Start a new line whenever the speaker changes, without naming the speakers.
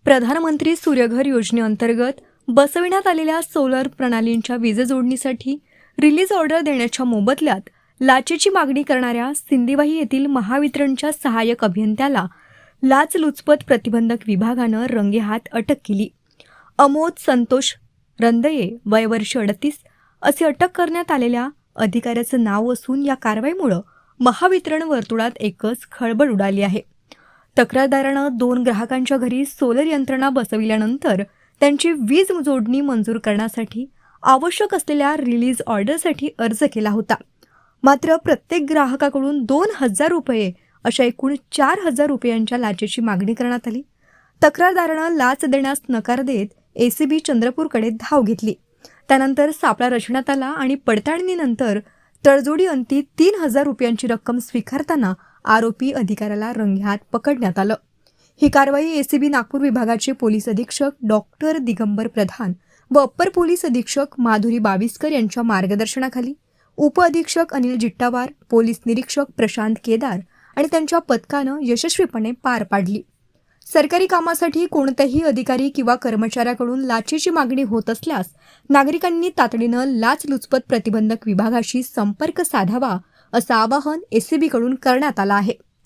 प्रधानमंत्री सूर्यघर योजनेअंतर्गत बसविण्यात आलेल्या सोलर प्रणालींच्या वीज जोडणीसाठी रिलीज ऑर्डर देण्याच्या मोबदल्यात लाचेची मागणी करणाऱ्या सिंदेवाही येथील महावितरणच्या सहाय्यक अभियंत्याला लाचलुचपत प्रतिबंधक विभागानं रंगेहात अटक केली। अमोद संतोष रंदये वय वर्ष 38 असे अटक करण्यात आलेल्या अधिकाऱ्याचं नाव असून या कारवाईमुळे महावितरण वर्तुळात एकच खळबळ उडाली आहे। तक्रारदारानं 2 ग्राहकांच्या घरी सोलर यंत्रणा बसविल्यानंतर त्यांची वीज जोडणी मंजूर करण्यासाठी आवश्यक असलेल्या रिलीज ऑर्डरसाठी अर्ज केला होता। मात्र प्रत्येक ग्राहकाकडून 2,000 रुपये अशा एकूण 4,000 रुपयांच्या लाचेची मागणी करण्यात आली। तक्रारदारानं लाच देण्यास नकार देत एसीबी चंद्रपूरकडे धाव घेतली। त्यानंतर सापळा रचण्यात आला आणि पडताळणीनंतर तडजोडी अंती 3,000 रुपयांची रक्कम स्वीकारताना आरोपी अधिकाऱ्याला रंगेहात पकडण्यात आलं। ही कारवाई एसीबी नागपूर विभागाचे पोलीस अधीक्षक डॉक्टर दिगंबर प्रधान व अप्पर पोलीस अधीक्षक माधुरी बाविस्कर यांच्या मार्गदर्शनाखाली उप अधीक्षक अनिल जिट्टावार, पोलीस निरीक्षक प्रशांत केदार आणि त्यांच्या पथकानं यशस्वीपणे पार पाडली। सरकारी कामासाठी कोणत्याही अधिकारी किंवा कर्मचाऱ्याकडून लाचेची मागणी होत असल्यास नागरिकांनी तातडीनं लाचलुचपत प्रतिबंधक विभागाशी संपर्क साधावा असं आवाहन एसीबीकडून करण्यात आलं आहे।